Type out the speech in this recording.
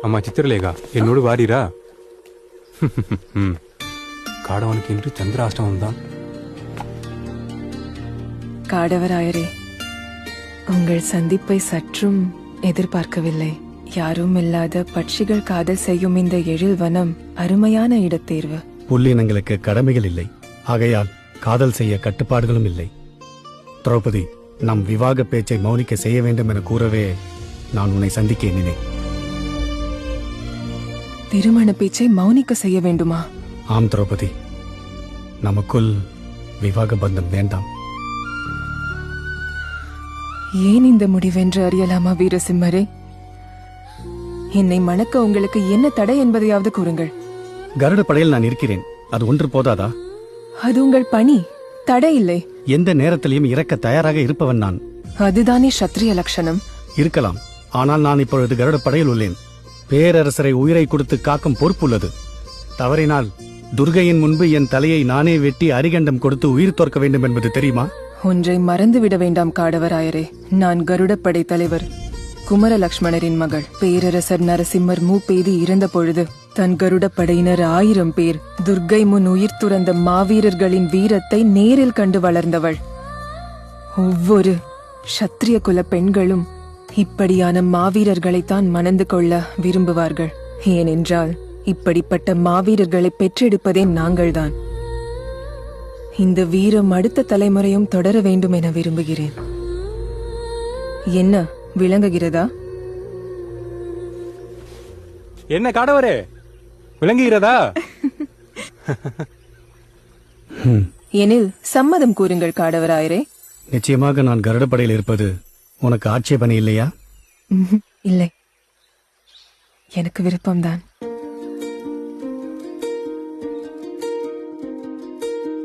அம்மா சித்திரலேகா, என்னோடு வாரீரா? காடவனுக்கு இன்று சந்திராஷ்டமம் தான். காடவராயரே, உங்கள் சந்திப்பை சற்றும் எதிர்பார்க்கவில்லை. யாரும் இல்லாத பட்சிகள் காதல் செய்யும் இந்த எழில் வனம் அருமையான இடத்தேர்வு. புல்லினங்களுக்கு கடமைகள் இல்லை, ஆகையால் காதல் செய்ய கட்டுப்பாடுகளும் இல்லை. திரௌபதி, நம் விவாக பேச்சை மௌனிக்க செய்ய வேண்டும் என கூறவே நான் உன்னை சந்திக்க எண்ணினேன். திருமண பேச்சை மௌனிக்க செய்ய வேண்டுமா? ஆம் திரௌபதி, நமக்குள் விவாக பந்தம் வேண்டாம். ஏன் இந்த முடிவென்று அறியலாமா வீரசிம்மரே? என்னை மணக்க உங்களுக்கு என்ன தடை என்பதையாவது கூறுங்கள். கருட படையில் நான் இருக்கிறேன், அது ஒன்று போதாதா? அது உங்கள் பணி, தடை இல்லை. எந்த நேரத்திலையும் இறக்க தயாராக இருப்பவன் நான். அதுதானே சத்திரிய லட்சணம். இருக்கலாம், ஆனால் நான் இப்பொழுது கருட படையில் உள்ளேன். பேரரசரை உயிரை கொடுத்து காக்கும் பொறுப்புள்ளது. தவறினால் துர்கையின் முன்பு என் தலையை நானே வெட்டி அரிகண்டம் கொடுத்து உயிர் தோற்க வேண்டும் என்பது தெரியுமா? ஒன்றை மறந்துவிட வேண்டாம் காடவராயரே, நான் கருடப்படை தலைவர் குமரலட்சுமணரின் மகள். பேரரசர் நரசிம்மர் மூப்பேதி இறந்த பொழுது தன் கருடப்படையினர் 1000 பேர் துர்கை முன் உயிர் துறந்த மாவீரர்களின் வீரத்தை நேரில் கண்டு வளர்ந்தவள். ஒவ்வொரு சத்திரிய குல பெண்களும் இப்படியான மாவீரர்களைத்தான் மணந்து கொள்ள விரும்புவார்கள். ஏனென்றால் இப்படிப்பட்ட மாவீரர்களை பெற்றெடுப்பதே நாங்கள்தான். இந்த வீரம் அடுத்த தலைமுறையும் தொடர வேண்டும் என விரும்புகிறேன். என்ன விளங்குகிறதா? என்ன காடவரே, விளங்குகிறதா? எனில் சம்மதம் கூறுங்கள் காடவராயரே. நிச்சயமாக நான் கருடப்படையில் இருப்பது உனக்கு ஆட்சேபனை இல்லையா? இல்லை, எனக்கு விருப்பம்தான்.